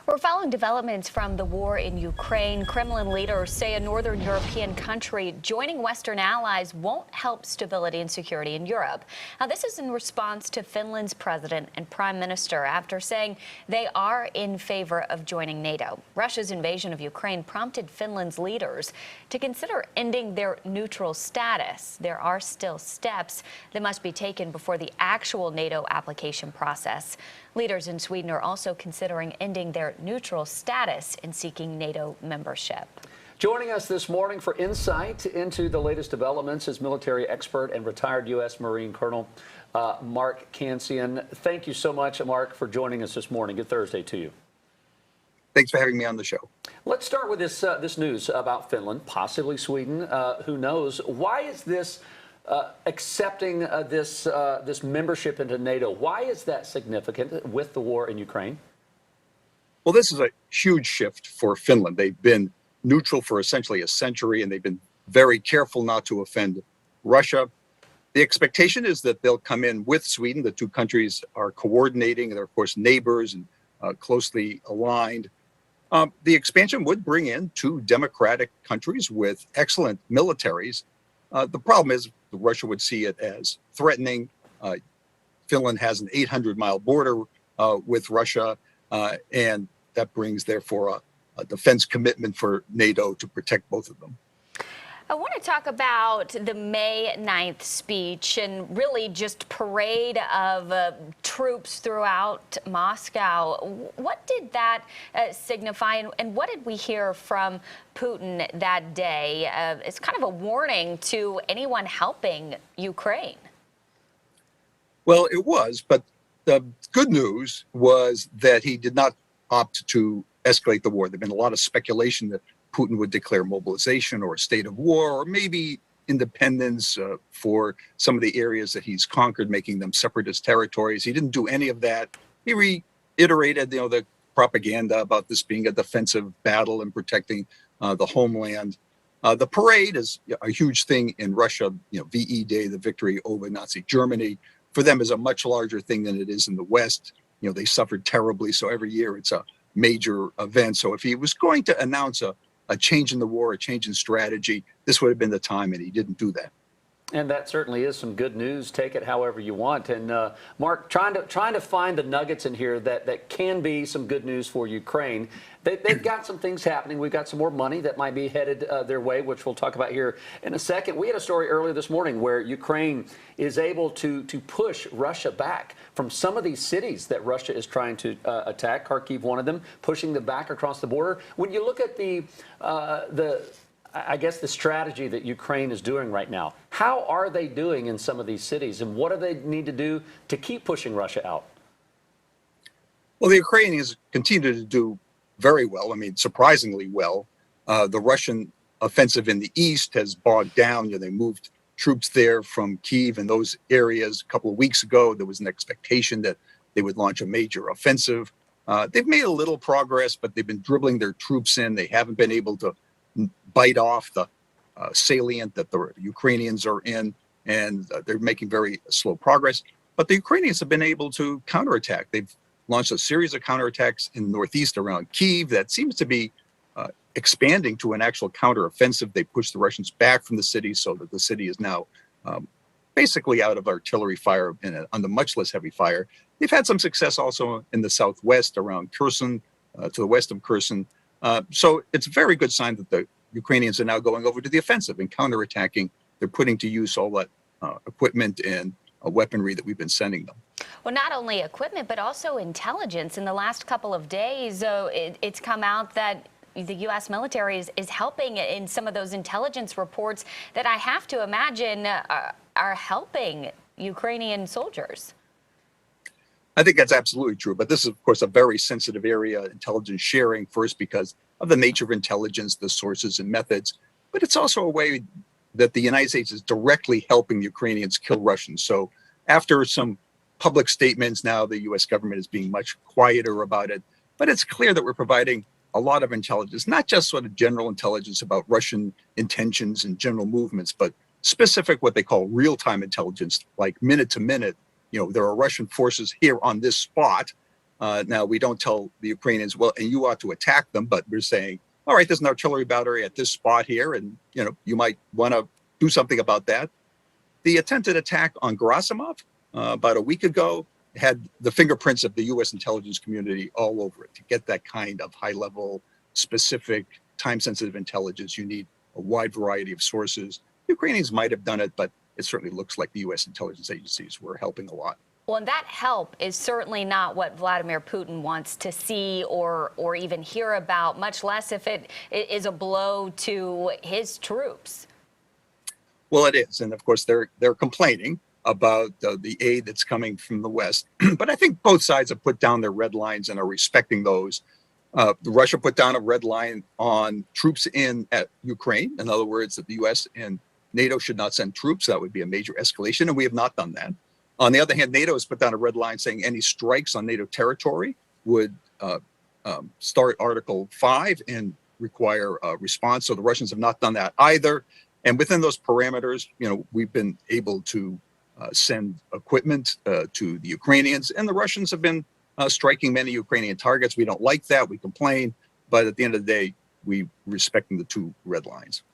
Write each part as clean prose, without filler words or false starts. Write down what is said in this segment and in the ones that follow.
We're following developments from the war in Ukraine. Kremlin leaders say a northern European country joining Western allies won't help stability and security in Europe. Now, this is in response to Finland's president and prime minister after saying they are in favor of joining NATO. Russia's invasion of Ukraine prompted Finland's leaders to consider ending their neutral status. There are still steps that must be taken before the actual NATO application process. Leaders in Sweden are also considering ending their neutral status and seeking NATO membership. Joining us this morning for insight into the latest developments is military expert and retired U.S. Marine Colonel Mark Cancian. Thank you so much, Mark, for joining us this morning. Good Thursday to you. Thanks for having me on the show. Let's start with this news about Finland, possibly Sweden. Who knows? Why is this accepting this membership into NATO? Why is that significant with the war in Ukraine? Well, this is a huge shift for Finland. They've been neutral for essentially a century, and they've been very careful not to offend Russia. The expectation is that they'll come in with Sweden. The two countries are coordinating. They're, of course, neighbors and closely aligned. The expansion would bring in two democratic countries with excellent militaries. The problem is Russia would see it as threatening. Finland has an 800-mile border with Russia, and that brings, therefore, a defense commitment for NATO to protect both of them. I want to talk about the May 9th speech and really just parade of troops throughout Moscow. What did that signify, and what did we hear from Putin that day? It's kind of a warning to anyone helping Ukraine. Well, it was, but the good news was that he did not opt to escalate the war. There's been a lot of speculation that Putin would declare mobilization or a state of war, or maybe independence for some of the areas that he's conquered, making them separatist territories. He didn't do any of that. He reiterated, the propaganda about this being a defensive battle and protecting the homeland. The parade is a huge thing in Russia. VE Day, the victory over Nazi Germany, for them is a much larger thing than it is in the West. They suffered terribly, so every year it's a major event. So if he was going to announce a change in the war, a change in strategy, this would have been the time, and he didn't do that. And that certainly is some good news. Take it however you want. And Mark, trying to find the nuggets in here that can be some good news for Ukraine. They've got some things happening. We've got some more money that might be headed their way, which we'll talk about here in a second. We had a story earlier this morning where Ukraine is able to push Russia back from some of these cities that Russia is trying to attack. Kharkiv, one of them, pushing them back across the border. When you look at the strategy that Ukraine is doing right now, how are they doing in some of these cities, and what do they need to do to keep pushing Russia out? Well, the Ukrainians continue to do very well. I mean, surprisingly well. The Russian offensive in the east has bogged down. They moved troops there from Kyiv and those areas a couple of weeks ago. There was an expectation that they would launch a major offensive. They've made a little progress, but they've been dribbling their troops in. They haven't been able to bite off the salient that the Ukrainians are in, and they're making very slow progress. But the Ukrainians have been able to counterattack. They've launched a series of counterattacks in the northeast around Kyiv that seems to be expanding to an actual counteroffensive. They pushed the Russians back from the city so that the city is now basically out of artillery fire and under much less heavy fire. They've had some success also in the southwest around Kherson, to the west of Kherson. So it's a very good sign that the Ukrainians are now going over to the offensive and counterattacking. They're putting to use all that equipment and weaponry that we've been sending them. Well, not only equipment, but also intelligence. In the last couple of days, it's come out that the U.S. military is helping in some of those intelligence reports that I have to imagine are helping Ukrainian soldiers. I think that's absolutely true. But this is, of course, a very sensitive area, intelligence sharing, first because of the nature of intelligence, the sources and methods. But it's also a way that the United States is directly helping Ukrainians kill Russians. So after some public statements, now the U.S. government is being much quieter about it. But it's clear that we're providing a lot of intelligence, not just sort of general intelligence about Russian intentions and general movements, but specific what they call real-time intelligence, like minute to minute. There are Russian forces here on this spot, Now, we don't tell the Ukrainians, well, and you ought to attack them, but we're saying, all right, there's an artillery battery at this spot here, and you might want to do something about that. The attempted attack on Gerasimov about a week ago had the fingerprints of the U.S. intelligence community all over it. To get that kind of high-level, specific, time-sensitive intelligence, you need a wide variety of sources. Ukrainians might have done it, but it certainly looks like the U.S. intelligence agencies were helping a lot. Well, and that help is certainly not what Vladimir Putin wants to see or even hear about, much less if it is a blow to his troops. Well, it is, and of course they're complaining about the aid that's coming from the West. But I think both sides have put down their red lines and are respecting those. Russia put down a red line on troops in at Ukraine. In other words, that the U.S. and NATO should not send troops. That would be a major escalation, and we have not done that. On the other hand, NATO has put down a red line saying any strikes on NATO territory would start Article 5 and require a response. So the Russians have not done that either. And within those parameters, we've been able to send equipment to the Ukrainians, and the Russians have been striking many Ukrainian targets. We don't like that. We complain. But at the end of the day, we're respecting the two red lines.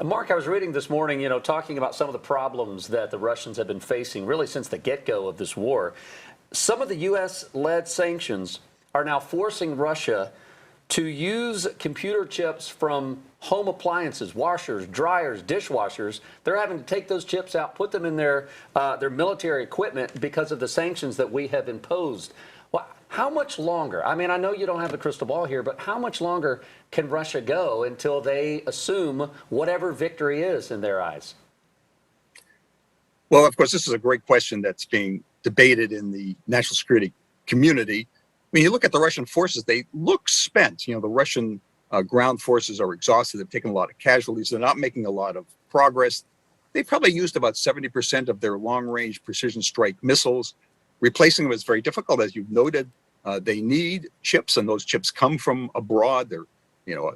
Mark, I was reading this morning, talking about some of the problems that the Russians have been facing really since the get-go of this war. Some of the U.S.-led sanctions are now forcing Russia to use computer chips from home appliances, washers, dryers, dishwashers. They're having to take those chips out, put them in their military equipment because of the sanctions that we have imposed. Well, how much longer? I mean, I know you don't have a crystal ball here, but how much longer can Russia go until they assume whatever victory is in their eyes? Well, of course, this is a great question that's being debated in the national security community. When you look at the Russian forces, they look spent. The Russian ground forces are exhausted. They've taken a lot of casualties. They're not making a lot of progress. They've probably used about 70% of their long-range precision strike missiles. Replacing them is very difficult, as you've noted. They need chips, and those chips come from abroad. They're,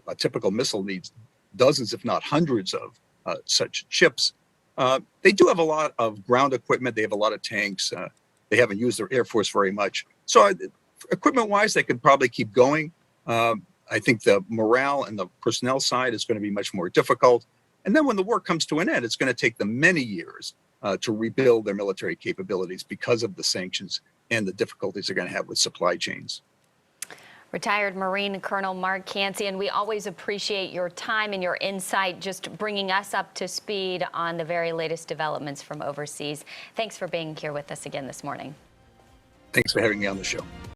a typical missile needs dozens, if not hundreds, of such chips. They do have a lot of ground equipment. They have a lot of tanks. They haven't used their Air Force very much. So equipment-wise, they could probably keep going. I think the morale and the personnel side is going to be much more difficult. And then when the war comes to an end, it's going to take them many years to rebuild their military capabilities because of the sanctions and the difficulties they're going to have with supply chains. Retired Marine Colonel Mark Cancian, we always appreciate your time and your insight, just bringing us up to speed on the very latest developments from overseas. Thanks for being here with us again this morning. Thanks for having me on the show.